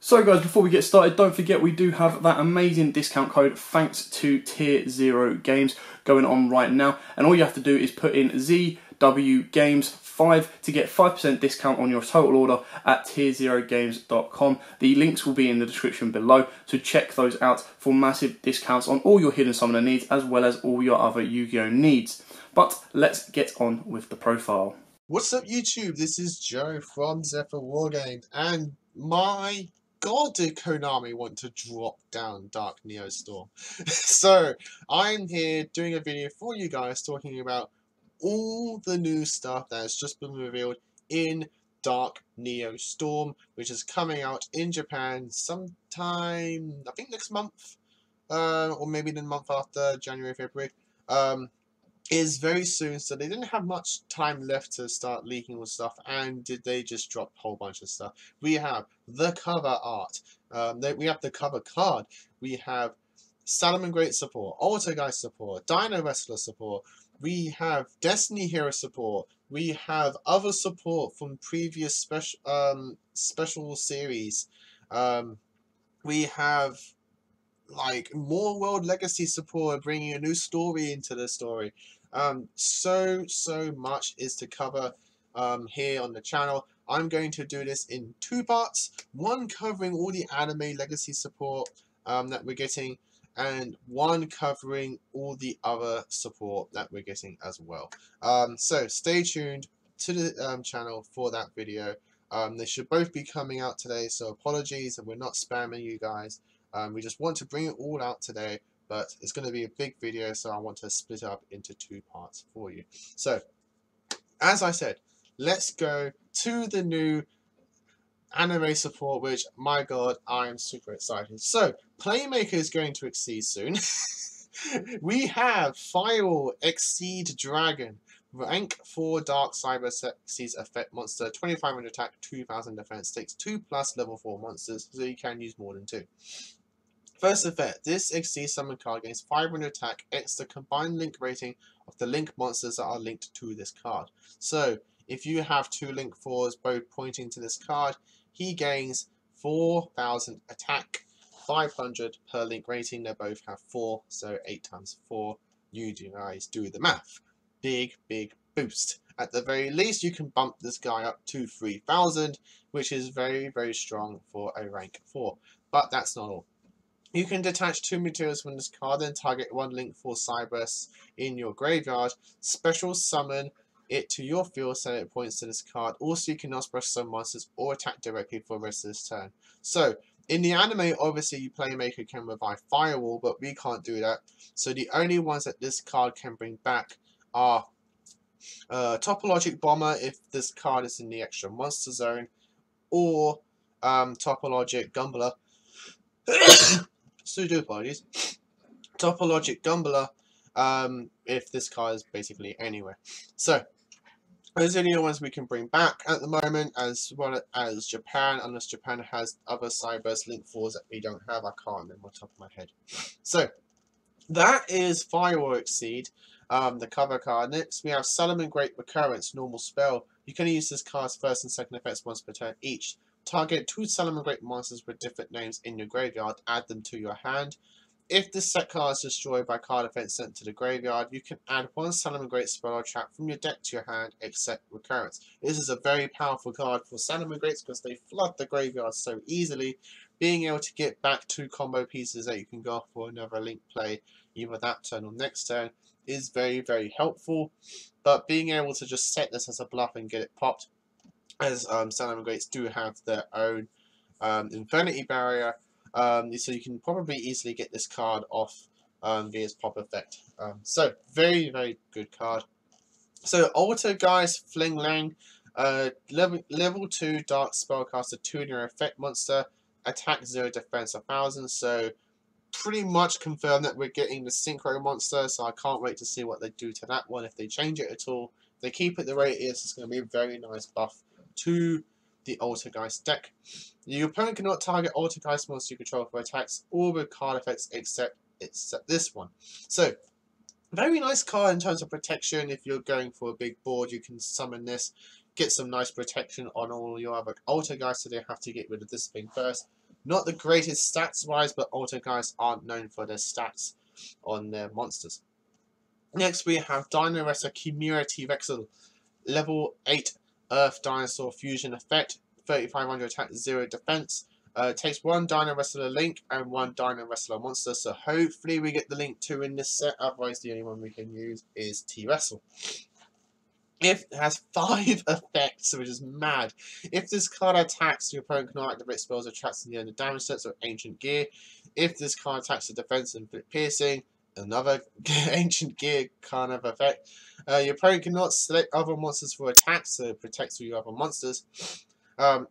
So guys, before we get started, don't forget we do have that amazing discount code thanks to Tier 0 Games going on right now. And all you have to do is put in ZWGames5 to get 5% discount on your total order at tier0games.com. The links will be in the description below, so check those out for massive discounts on all your Hidden Summoner needs as well as all your other Yu-Gi-Oh needs. But let's get on with the profile. What's up YouTube, this is Joe from Zephyr Wargames, and my god did Konami want to drop down Dark Neostorm. So I'm here doing a video for you guys talking about all the new stuff that has just been revealed in Dark Neostorm, which is coming out in Japan sometime, I think next month, or maybe the month after, January, February. Is very soon, so they didn't have much time left to start leaking all stuff, and did they just drop a whole bunch of stuff. We have the cover art, we have the cover card, we have Salomon Great support, Altergeist support, Dino Wrestler support, we have Destiny Hero support, we have other support from previous special series, we have like more World Legacy support, bringing a new story into the story. So much is to cover here on the channel. I'm going to do this in two parts, one covering all the anime legacy support that we're getting, and one covering all the other support that we're getting as well. So stay tuned to the channel for that video. They should both be coming out today, so apologies and we're not spamming you guys. We just want to bring it all out today, but it's going to be a big video, so I want to split it up into two parts for you. So, as I said, let's go to the new anime support, which, my god, I'm super excited. So, Playmaker is going to exceed soon. We have Firewall Exceed Dragon. Rank 4 Dark Cyber Sees Effect Monster, 2500 attack, 2000 defense, takes 2+ level 4 monsters, so you can use more than 2. First effect, this Exceed Summon card gains 500 attack x the combined link rating of the link monsters that are linked to this card. So, if you have two link 4s both pointing to this card, he gains 4000 attack, 500 per link rating. They both have 4, so 8 times 4. You guys do the math. Big boost. At the very least, you can bump this guy up to 3000, which is very strong for a rank 4. But that's not all. You can detach 2 materials from this card and target 1 link 4 Cyberus in your graveyard. Special summon it to your field so it points to this card. Also, you can express some monsters or attack directly for the rest of this turn. So, in the anime, obviously, Playmaker can revive Firewall, but we can't do that. So, the only ones that this card can bring back are Topologic Bomber if this card is in the extra monster zone, or Topologic Gumbler. So do apologies. Topologic Gumbler if this card is basically anywhere. So those are the only ones we can bring back at the moment, as well as Japan, unless Japan has other Cyberus Link 4s that we don't have. I can't remember off the top of my head. So that is Firewall Exceed, the cover card. Next we have Salomon Great Recurrence, normal spell. You can use this card's first and second effects once per turn each. Target 2 Salomon Great monsters with different names in your graveyard, add them to your hand. If this set card is destroyed by card effect sent to the graveyard, you can add 1 Salomon Great spell or trap from your deck to your hand, except Recurrence. This is a very powerful card for Salomon Greats because they flood the graveyard so easily. Being able to get back 2 combo pieces that you can go for another link play, either that turn or next turn, is very helpful. But being able to just set this as a bluff and get it popped, as Salomon Greats do have their own Infinity Barrier, so you can probably easily get this card off via its pop effect. So, very good card. So, Altergeist Fling Lang, level 2 Dark Spellcaster 2 in your effect monster, attack 0, defense 1000, so pretty much confirmed that we're getting the Synchro monster, so I can't wait to see what they do to that one, if they change it at all. If they keep it the way it is, it's going to be a very nice buff to the Altergeist deck. Your opponent cannot target Altergeist monsters you control for attacks or with card effects except this one. So, very nice card in terms of protection. If you're going for a big board, you can summon this, get some nice protection on all your other Altergeist, so they have to get rid of this thing first. Not the greatest stats wise, but auto guys aren't known for their stats on their monsters. Next we have Dino Wrestler Chimera T-Rexel, level 8 Earth Dinosaur Fusion effect, 3500 attack, 0 defense. Takes 1 Dino Wrestler Link and 1 Dino Wrestler monster, so hopefully we get the Link 2 in this set, otherwise the only one we can use is T-Wrestle. It has 5 effects, which is mad. If this card attacks, your opponent cannot activate spells or traps in the end of damage sets or Ancient Gear. If this card attacks the defense and piercing, another Ancient Gear kind of effect. Your opponent cannot select other monsters for attacks, so it protects all your other monsters.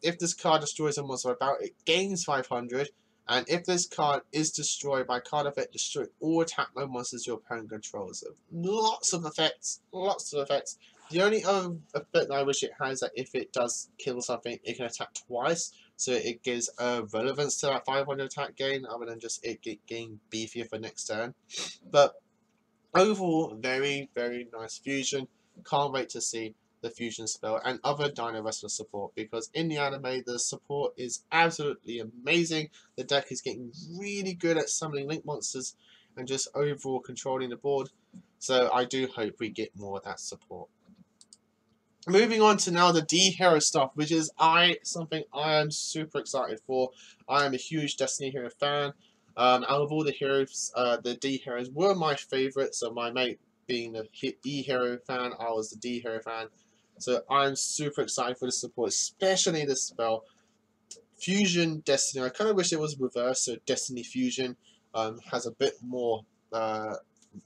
If this card destroys a monster about, it gains 500. And if this card is destroyed by card effect, destroy all attack mode monsters your opponent controls. So lots of effects, lots of effects. The only other effect I wish it has is that if it does kill something, it can attack twice. So it gives relevance to that 500 attack gain, other than just it getting beefier for next turn. But overall, very, very nice fusion. Can't wait to see the fusion spell and other Dino Wrestler support, because in the anime the support is absolutely amazing. The deck is getting really good at summoning link monsters and just overall controlling the board, so I do hope we get more of that support. Moving on to now the D-Hero stuff, which is something I am super excited for. I am a huge Destiny Hero fan. Out of all the heroes, the D-Heroes were my favourite, so my mate being the E-Hero fan, I was the D-Hero fan. So I'm super excited for the support, especially this spell. Fusion Destiny, I kind of wish it was reversed, so Destiny Fusion has a bit more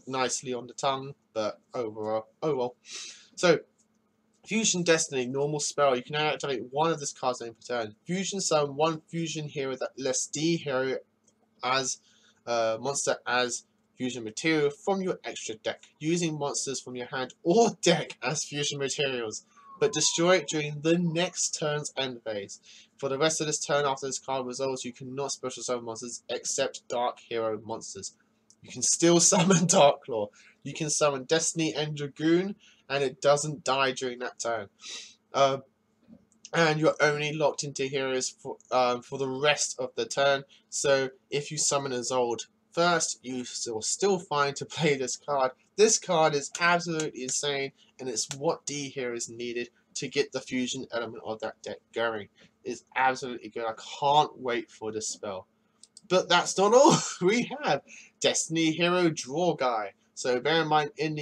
nicely on the tongue, but overall, oh well. So, Fusion Destiny, normal spell, you can activate one of this card's name per turn. Fusion summon one fusion hero that lists D-Hero as monster as fusion material from your extra deck, using monsters from your hand or deck as fusion materials, but destroy it during the next turn's end phase. For the rest of this turn after this card resolves, you cannot special summon monsters except Dark Hero monsters. You can still summon Darklaw. You can summon Destiny and Dragoon, and it doesn't die during that turn. And you're only locked into heroes for the rest of the turn. So if you summon a Zold first, you will still fine to play this card. This card is absolutely insane, and it's what D heroes needed to get the fusion element of that deck going. It's absolutely good. I can't wait for this spell. But that's not all. We have Destiny Hero Draw Guy. So bear in mind, in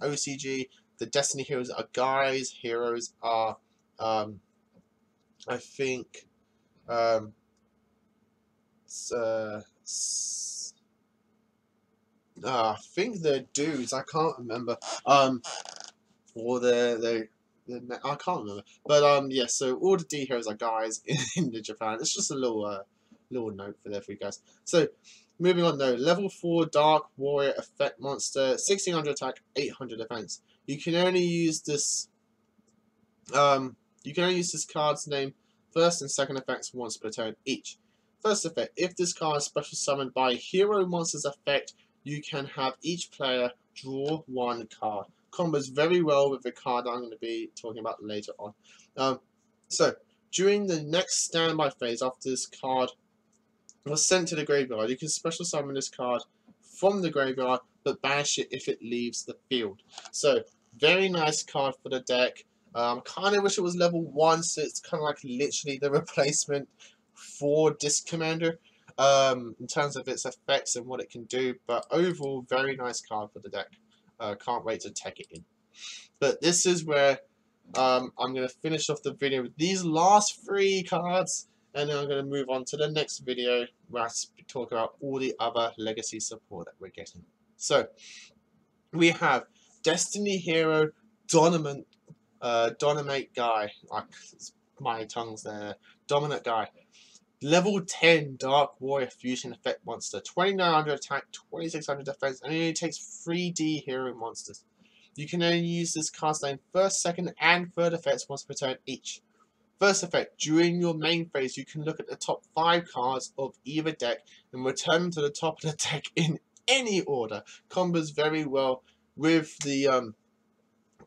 OCG, the Destiny heroes are guys. Heroes are I think I think they're dudes. I can't remember. Or I can't remember. But yeah. So all the D heroes are guys in the Japan. It's just a little note for there for you guys. So moving on though, level 4 Dark Warrior effect monster, 1600 attack, 800 defense. You can only use this. You can only use this card's name first and second effects once per turn each. First effect, if this card is special summoned by hero monster's effect, you can have each player draw one card. Combos very well with the card I'm going to be talking about later on. So, during the next standby phase after this card was sent to the graveyard, you can special summon this card from the graveyard, but banish it if it leaves the field. So, very nice card for the deck. Kind of wish it was level 1, so it's kind of like literally the replacement for Disc Commander in terms of its effects and what it can do. But overall, very nice card for the deck. Can't wait to take it in. But this is where I'm going to finish off the video with these last 3 cards, and then I'm going to move on to the next video where I talk about all the other legacy support that we're getting. So, we have Destiny Hero Dominant Guy. My tongue's there. Dominant Guy. Level 10 Dark Warrior Fusion Effect Monster. 2900 attack, 2600 defense, and it only takes 3D hero monsters. You can only use this card's name first, second, and third effects once per turn each. First effect, during your main phase, you can look at the top 5 cards of either deck and return them to the top of the deck in any order. Combos very well with the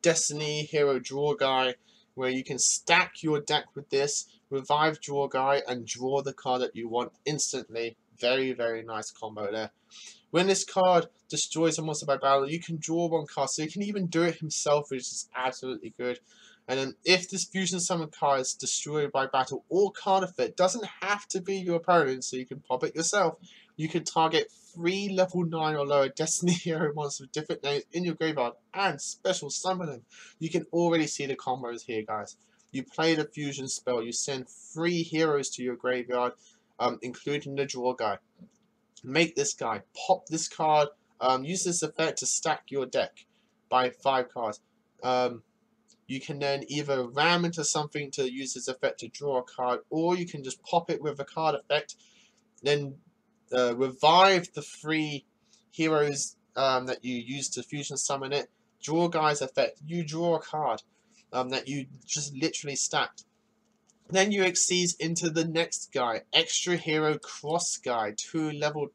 Destiny Hero Draw Guy, where you can stack your deck with this revive draw guy, and draw the card that you want instantly. Very, very nice combo there. When this card destroys a monster by battle, you can draw one card, so you can even do it himself, which is absolutely good. And then if this fusion summon card is destroyed by battle or card effect, doesn't have to be your opponent, so you can pop it yourself. You can target 3 level 9 or lower Destiny Hero monsters with different names in your graveyard and special summon them. You can already see the combos here, guys. You play the fusion spell, you send 3 heroes to your graveyard, including the draw guy. Make this guy, pop this card, use this effect to stack your deck by 5 cards. You can then either ram into something to use this effect to draw a card, or you can just pop it with a card effect, then revive the 3 heroes that you use to fusion summon it, draw guy's effect, you draw a card that you just literally stacked. Then you exceed into the next guy, Extra Hero Cross Guy, 2 level,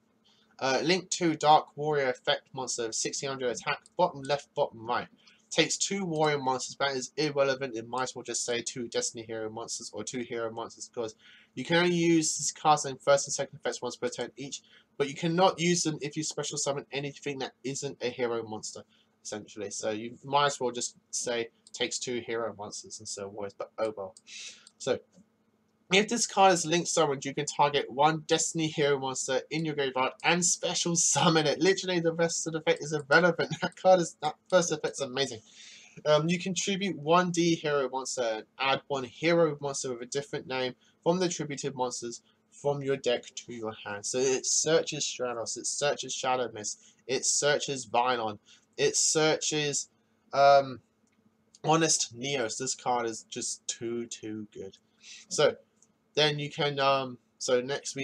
link 2 Dark Warrior effect monster, 1600 attack, bottom left, bottom right. Takes 2 warrior monsters, but is irrelevant. It might as well just say 2 Destiny Hero monsters or 2 hero monsters, because you can only use this card in first and second effects once per turn each, but you cannot use them if you special summon anything that isn't a hero monster, essentially. So you might as well just say takes 2 hero monsters instead of warriors, but oh well. So if this card is linked summoned, you can target 1 Destiny Hero monster in your graveyard and special summon it. Literally, the rest of the effect is irrelevant. That first effect's amazing. You contribute 1 D Hero monster and add 1 Hero monster with a different name from the attributed monsters from your deck to your hand. So it searches Stratos, it searches Shadow Mist, it searches Vylon, it searches Honest Neos. This card is just too good. So then you can, so next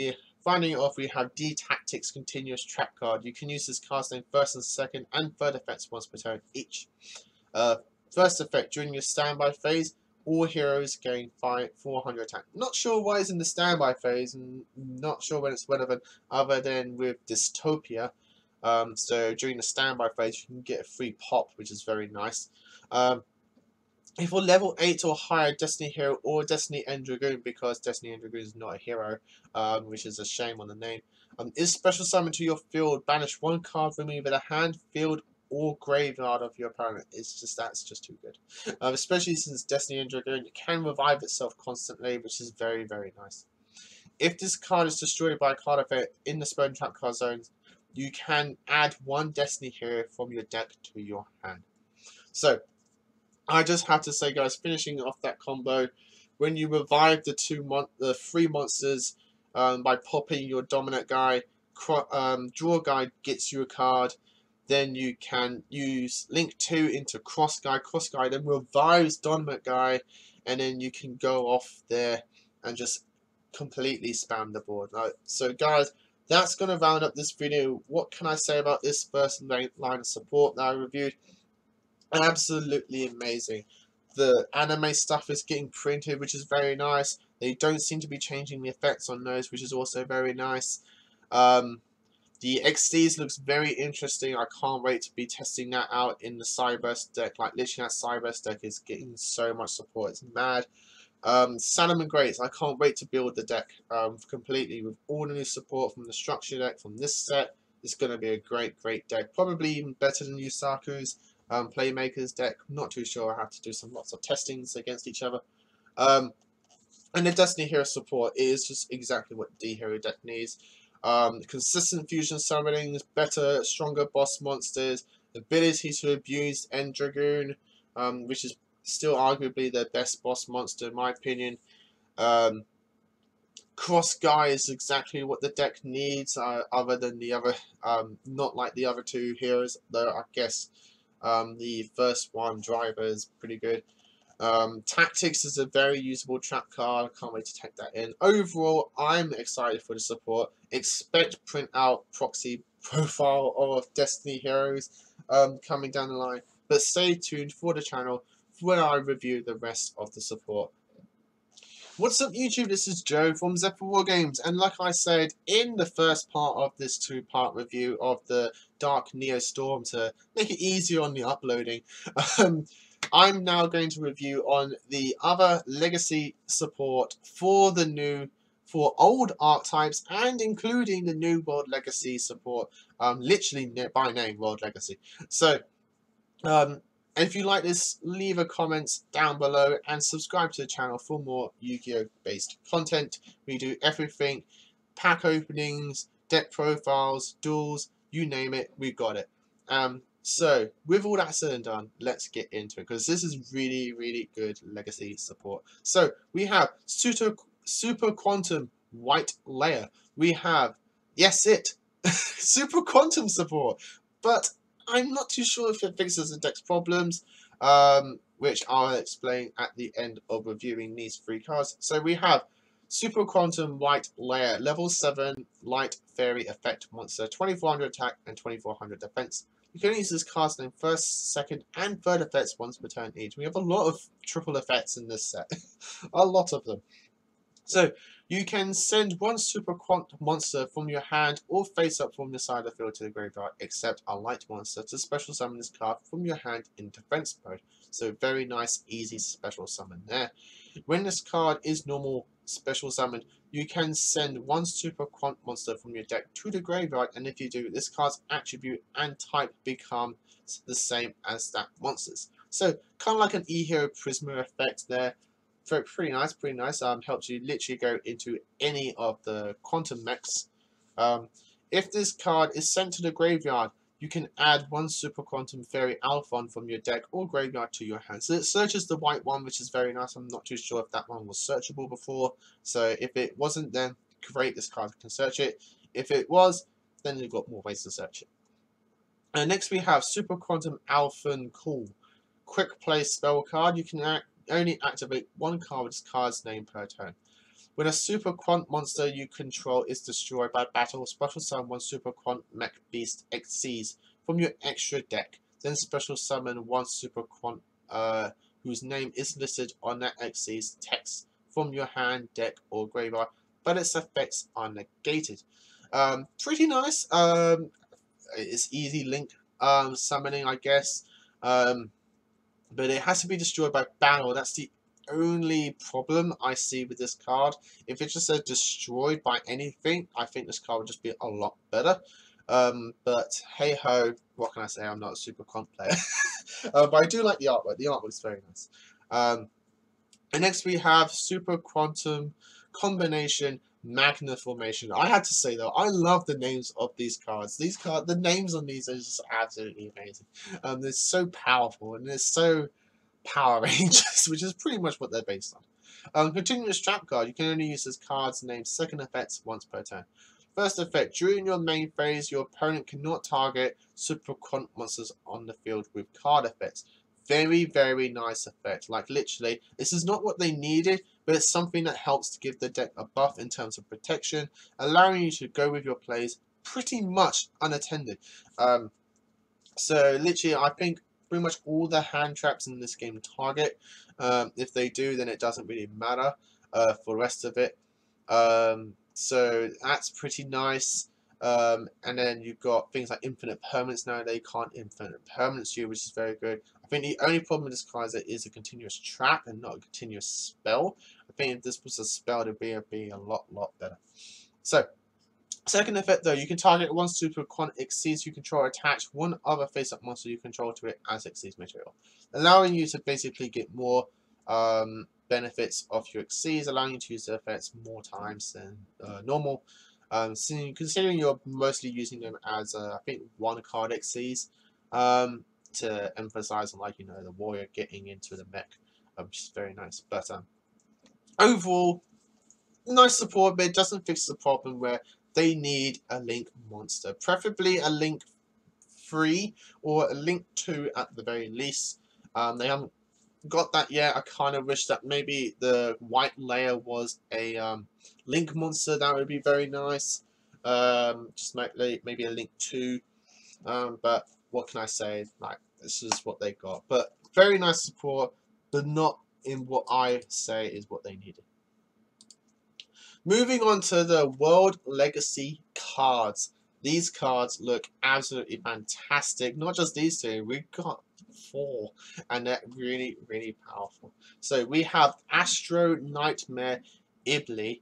finding it off, we have D Tactics Continuous Trap card. You can use this card in first and second and third effects once per turn each. First effect, during your standby phase, all heroes gain 400 attack. Not sure why it's in the standby phase, and not sure when it's relevant other than with Dystopia. So during the standby phase, you can get a free pop, which is very nice. If you're level 8 or higher Destiny Hero or Destiny End Dragoon, because Destiny End Dragoon is not a hero, which is a shame on the name, is special summoned to your field, banish 1 card from either the hand, field, or graveyard of your opponent. That's just too good. Especially since Destiny End Dragoon can revive itself constantly, which is very nice. If this card is destroyed by a card effect in the spell and trap card zones, you can add 1 Destiny Hero from your deck to your hand. So I just have to say, guys, finishing off that combo, when you revive the 3 monsters by popping your dominant guy, draw guy gets you a card. Then you can use link 2 into cross guy then revives dominant guy, and then you can go off there and just completely spam the board. So guys, that's going to round up this video. What can I say about this first line of support that I reviewed? Absolutely amazing. The anime stuff is getting printed, which is very nice. They don't seem to be changing the effects on those, which is also very nice. The XDs looks very interesting. I can't wait to be testing that out in the Cyberse deck. Like, literally, that Cyberse deck is getting so much support. It's mad. Salomon Greats, I can't wait to build the deck completely with all the new support from the structure deck from this set. It's going to be a great deck. Probably even better than Yusaku's Playmaker's deck. I'm not too sure. I have to do lots of testings against each other. And the Destiny Hero support is just exactly what D Hero deck needs. Consistent fusion summonings, better, stronger boss monsters, ability to abuse End Dragoon, which is still arguably their best boss monster in my opinion. Cross Guy is exactly what the deck needs, other than the other, not like the other 2 heroes, though I guess the first one, Driver, is pretty good. Tactics is a very usable trap card. I can't wait to take that in. Overall, I'm excited for the support. Expect print out proxy profile of Destiny Heroes coming down the line. But stay tuned for the channel when I review the rest of the support. What's up YouTube, this is Joe from Zephyr Wargames, and like I said in the first part of this 2-part review of the Dark Neostorm, to make it easier on the uploading, I'm now going to review on the other legacy support for old archetypes, and including the new World Legacy support, literally by name World Legacy. So, if you like this, leave a comment down below and subscribe to the channel for more Yu-Gi-Oh based content. We do everything: pack openings, deck profiles, duels, you name it, we've got it. So with all that said and done, let's get into it, because this is really, really good legacy support. So we have Super Quantum White Layer. We have, yes, Super Quantum support, but I'm not too sure if it fixes the deck's problems, which I'll explain at the end of reviewing these 3 cards. So we have Super Quantum White Layer, level 7 Light Fairy Effect Monster, 2400 attack and 2400 defense. You can use this card's name first, second, and third effects once per turn each. We have a lot of triple effects in this set, a lot of them. So you can send 1 Super Quant monster from your hand or face up from the side of the field to the graveyard, except a light monster, to special summon this card from your hand in defense mode. So very nice, easy special summon there. When this card is normal special summoned, you can send 1 Super Quant monster from your deck to the graveyard, and if you do, this card's attribute and type become the same as that monster's. So kind of like an E-Hero Prisma effect there. So pretty nice, pretty nice. Helps you literally go into any of the quantum mechs. If this card is sent to the graveyard, you can add 1 Super Quantum Fairy Alphon from your deck or graveyard to your hand. So it searches the white one, which is very nice. I'm not too sure if that one was searchable before. So if it wasn't, then great, this card can search it. If it was, then you've got more ways to search it. And next we have Super Quantum Alphon Call. Quick play spell card. You can only activate 1 card with this card's name per turn. When a Super Quant monster you control is destroyed by battle, special summon 1 Super Quant Mech Beast XCs from your extra deck. Then special summon 1 Super Quant whose name is listed on that XC's text from your hand, deck, or graveyard, but its effects are negated. Pretty nice. It's easy link summoning, I guess. But it has to be destroyed by battle. That's the only problem I see with this card. If it just said destroyed by anything, I think this card would just be a lot better. But hey ho, what can I say? I'm not a Super Quant player. But I do like the artwork. The artwork is very nice. And next we have Super Quantum Combination Magna Formation. I had to say though, I love the names of these cards. The names on these are just absolutely amazing. They're so powerful and they're so Power Rangers, which is pretty much what they're based on. Continuous trap card. You can only use this card's name second effects once per turn. First effect: during your main phase, your opponent cannot target Super Quant monsters on the field with card effects. Very, very nice effect. Like literally, this is not what they needed, but it's something that helps to give the deck a buff in terms of protection, allowing you to go with your plays pretty much unattended. So literally, I think pretty much all the hand traps in this game target. If they do, then it doesn't really matter for the rest of it. So that's pretty nice. And then you've got things like infinite permanence now. They can't infinite permanence you, which is very good. I think the only problem with this card is it is a continuous trap and not a continuous spell. I think if this was a spell, it would be a lot better. So, second effect though, you can target 1 Super Quant Exceeds you control, attach 1 other face-up monster you control to it as Exceeds material, allowing you to basically get more benefits of your Exceeds, allowing you to use the effects more times than normal. So considering you're mostly using them as I think 1 card Exceeds, to emphasize on, like, you know, the warrior getting into the mech, which is very nice. But overall, nice support, but it doesn't fix the problem where they need a link monster, preferably a link 3 or a link 2 at the very least. They haven't got that yet. I kind of wish that maybe the white layer was a link monster. That would be very nice. Just maybe a link 2. But what can I say? Like, this is what they got. But very nice support, but not in what I say is what they needed. Moving on to the World Legacy cards. These cards look absolutely fantastic. Not just these two, we've got 4, and they're really, really powerful. So we have Astro Nightmare Ibli,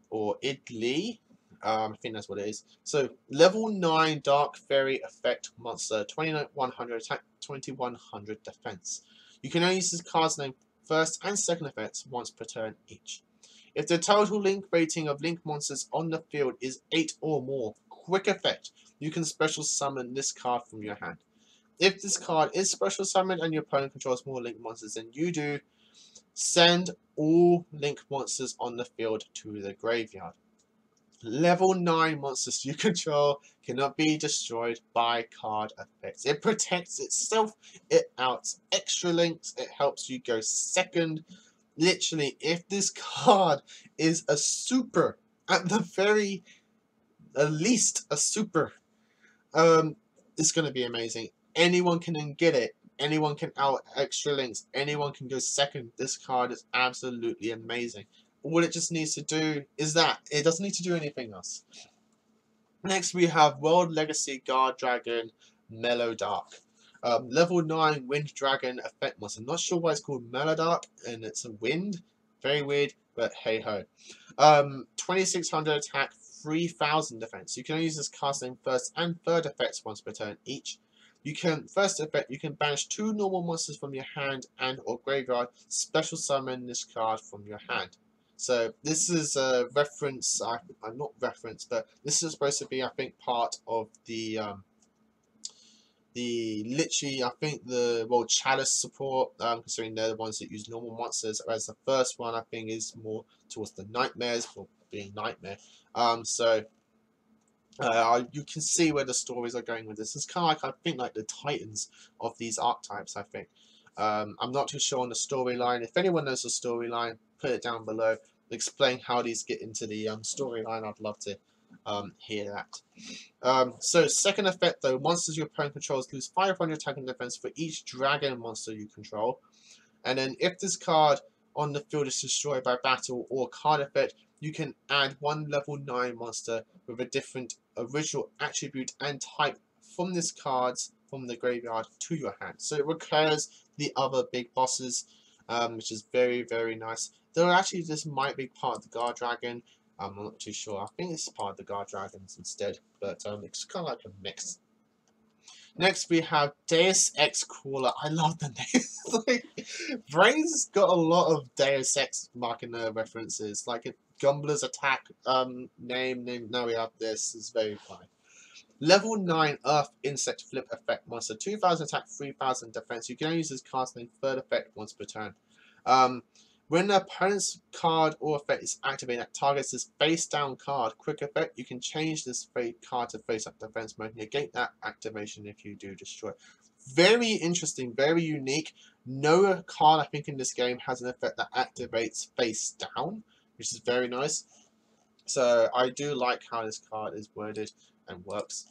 or Idli. I think that's what it is. So level 9 Dark Fairy effect monster, 2100 attack, 2100 defense. You can only use this card's name first and second effects once per turn each. If the total link rating of link monsters on the field is 8 or more, quick effect, you can special summon this card from your hand. If this card is special summoned and your opponent controls more link monsters than you do, send all link monsters on the field to the graveyard. Level 9 monsters you control cannot be destroyed by card effects. It protects itself, it outs extra links, it helps you go second. Literally, if this card is a super, at the very least a super, it's going to be amazing. Anyone can then get it. Anyone can out extra links. Anyone can go second. This card is absolutely amazing. All it just needs to do is that. It doesn't need to do anything else. Next we have World Legacy Guard Dragon Mellow Dark. Level 9 Wind Dragon effect monster. I'm not sure why it's called Mellow Dark and it's a wind. Very weird, but hey ho. 2600 attack, 3000 defense. You can only use this card name first and third effects once per turn each. You can, first effect, you can banish 2 normal monsters from your hand and or graveyard, special summon this card from your hand. So this is a reference, I'm not reference, but this is supposed to be, I think, part of the literally, I think the World Chalice support, considering they're the ones that use normal monsters, whereas the first one I think is more towards the nightmares for being nightmare. You can see where the stories are going with this. It's kind of like, I think, like the Titans of these archetypes, I think. I'm not too sure on the storyline. If anyone knows the storyline, put it down below. Explain how these get into the storyline. I'd love to hear that. So second effect though, monsters your opponent controls lose 500 attack and defense for each dragon monster you control. And then if this card on the field is destroyed by battle or card effect, you can add 1 level 9 monster with a different original attribute and type from this card's from the graveyard to your hand. So it recurs the other big bosses, which is very, very nice. Though actually this might be part of the Guard Dragon. I'm not too sure. I think it's part of the Guard Dragons instead, but it's kind of like a mix. Next we have Deus Ex Crawler. I love the name. Like, Brain's got a lot of Deus Ex marking references. Like Gumbler's attack name. Now we have this. It's very funny. Level 9 Earth Insect Flip Effect Monster. 2000 attack, 3000 defense. You can only use this card's name third effect once per turn. When the opponent's card or effect is activated that targets this face down card, quick effect, you can change this card to face up defense mode and negate that activation if you do destroy. Very interesting, very unique. No card I think in this game has an effect that activates face down, which is very nice. So I do like how this card is worded and works.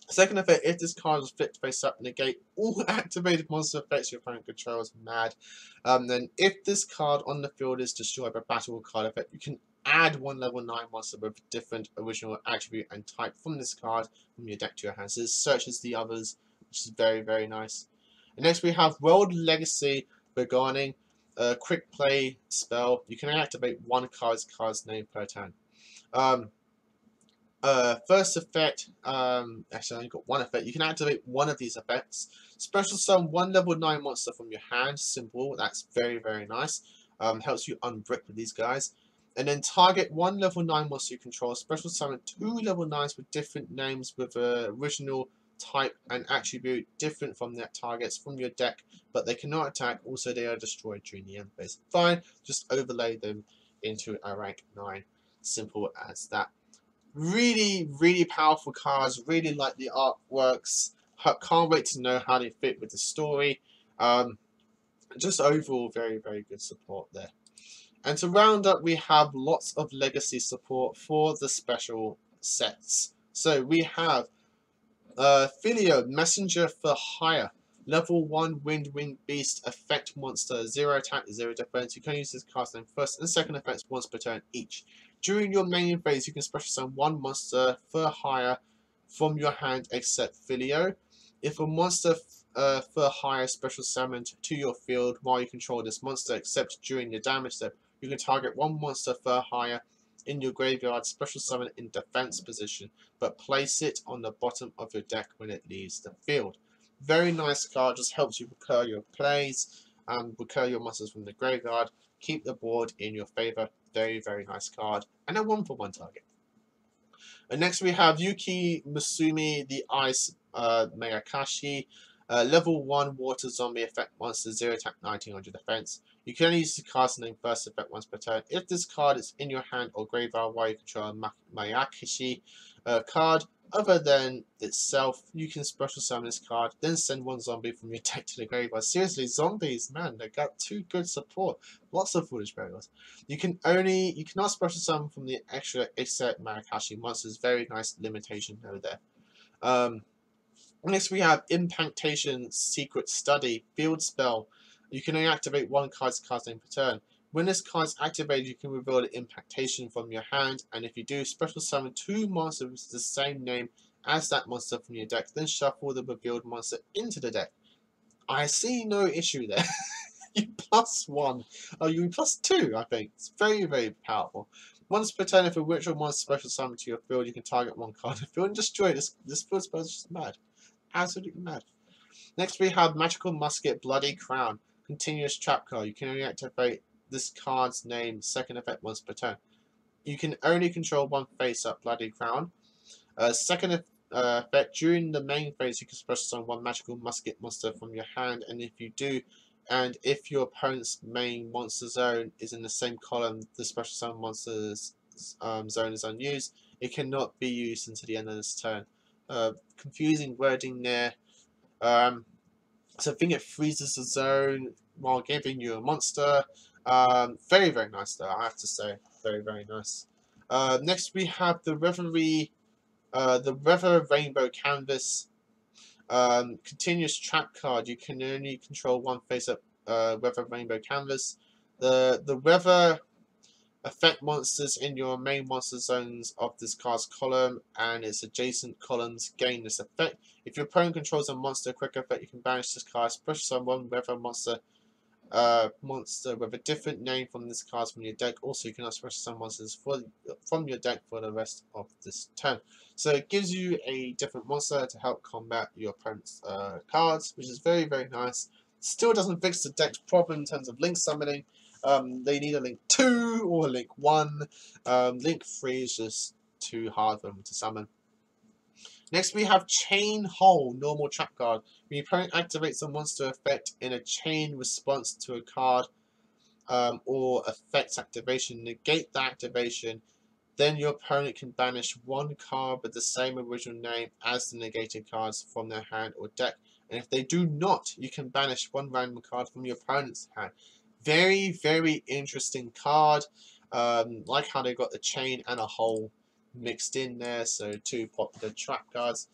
Second effect, if this card is flipped face up, negate all activated monster effects your opponent controls. Mad. Then if this card on the field is destroyed by battle or card effect, you can add 1 level 9 monster with a different original attribute and type from this card from your deck to your hand. So this searches the others, which is very, very nice. And next we have World Legacy Beginning, a quick play spell. You can activate 1 card's name per turn. First effect, actually I only got 1 effect. You can activate 1 of these effects. Special summon 1 level 9 monster from your hand. Simple. That's very, very nice. Helps you unbrick with these guys. And then target 1 level 9 monster you control. Special summon 2 level 9s with different names with original type and attribute different from their targets from your deck, but they cannot attack. Also, they are destroyed during the end phase. Fine. Just overlay them into a rank 9. Simple as that. Really, really powerful cards. Really like the artworks. Can't wait to know how they fit with the story. Just overall, very, very good support there. And to round up, we have lots of legacy support for the special sets. So we have Filio, Messenger for Hire. Level 1 Wind Wing Beast effect monster. 0 attack, 0 defense. You can use this card name first and second effects once per turn each. During your main phase, you can special summon one monster for hire from your hand except Filio. If a monster for hire special summoned to your field while you control this monster, except during your damage step, you can target one monster for hire in your graveyard, special summon in defense position, but place it on the bottom of your deck when it leaves the field. Very nice card, just helps you recur your plays and recur your monsters from the graveyard. Keep the board in your favor. Very, very nice card. And a 1-for-1 target. And next we have Yuki Musumi, the Ice Megakashi. Level 1 Water Zombie effect monster, 0 attack, 1900 defense. You can only use the card's name first effect once per turn. If this card is in your hand or graveyard while you control a Megakashi card other than itself, you can special summon this card, then send one zombie from your deck to the graveyard. Seriously, zombies, man, they got too good support. Lots of foolish barriers. You cannot special summon from the extra Megakashi monsters. Very nice limitation over there. Next we have Impactation Secret Study Field Spell. You can only activate one card's name per turn. When this card is activated, you can reveal the Impactation from your hand, and if you do, special summon 2 monsters with the same name as that monster from your deck, then shuffle the revealed monster into the deck. I see no issue there. You +1. You +2, I think. It's very, very powerful. Once per turn, if a ritual monster special summon to your field, you can target one card in the field and destroy it. This field spell is just mad. Absolutely mad. Next we have Magical Musket Bloody Crown. Continuous trap card. You can only activate this card's name second effect once per turn. You can only control one face up Bloody Crown. Second effect, during the main phase you can special summon one Magical Musket monster from your hand, and if you do, and if your opponent's main monster zone is in the same column the special summon monster's zone is unused, it cannot be used until the end of this turn. Confusing wording there. So I think it freezes the zone while giving you a monster. Very, very nice though, I have to say. Very, very nice. Next we have the Weather Rainbow Canvas. Continuous trap card. You can only control one face-up Weather Rainbow Canvas. The weather affect monsters in your main monster zones of this card's column and its adjacent columns gain this effect. If your opponent controls a monster quick effect, you can banish this card, special summon one weather monster with a different name from this card from your deck. Also, you can special summon monsters from your deck for the rest of this turn. So it gives you a different monster to help combat your opponent's cards, which is very, very nice. Still doesn't fix the deck's problem in terms of link summoning. They need a link 2 or a link 1. Link 3 is just too hard for them to summon. Next we have Chain Hole, normal trap card. When your opponent activates a monster effect in a chain response to a card or effect activation, negate the activation, then your opponent can banish one card with the same original name as the negated cards from their hand or deck. And if they do not, you can banish one random card from your opponent's hand. Very, very interesting card. Like how they got the chain and a hole mixed in there, so 2 popular trap cards.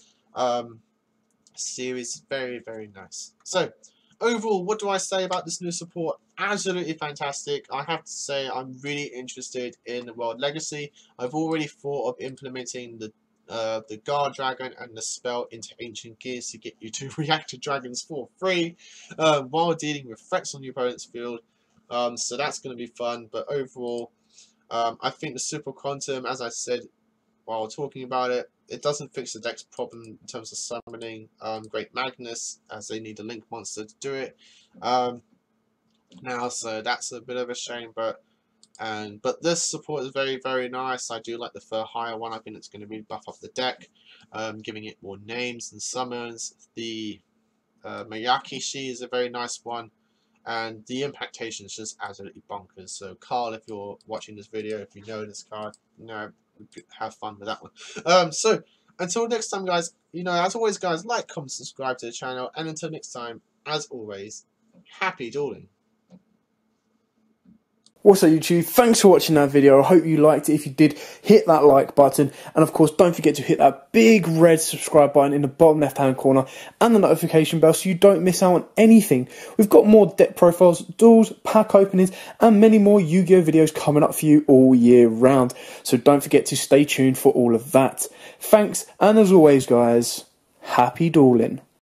Series, very, very nice. So overall, what do I say about this new support? Absolutely fantastic. I have to say I'm really interested in the World Legacy. I've already thought of implementing the Guard Dragon and the spell into Ancient Gears to get you to react to dragons for free while dealing with threats on your opponent's field. So that's going to be fun. But overall, I think the Super Quantum, as I said while talking about it, it doesn't fix the deck's problem in terms of summoning Great Magnus, as they need a link monster to do it now, so that's a bit of a shame. But this support is very, very nice. I do like the fur higher one. I think it's going to really buff up the deck, giving it more names and summons. The Mayakishi is a very nice one, and the Impactation is just absolutely bonkers. So Carl, if you're watching this video, if you know this card, have fun with that one. So until next time, guys, as always, guys, like, comment, subscribe to the channel, and until next time, as always, happy dueling. Also YouTube, thanks for watching that video. I hope you liked it. If you did, hit that like button. And of course, don't forget to hit that big red subscribe button in the bottom left hand corner and the notification bell so you don't miss out on anything. We've got more deck profiles, duels, pack openings and many more Yu-Gi-Oh videos coming up for you all year round. So don't forget to stay tuned for all of that. Thanks, and as always guys, happy dueling.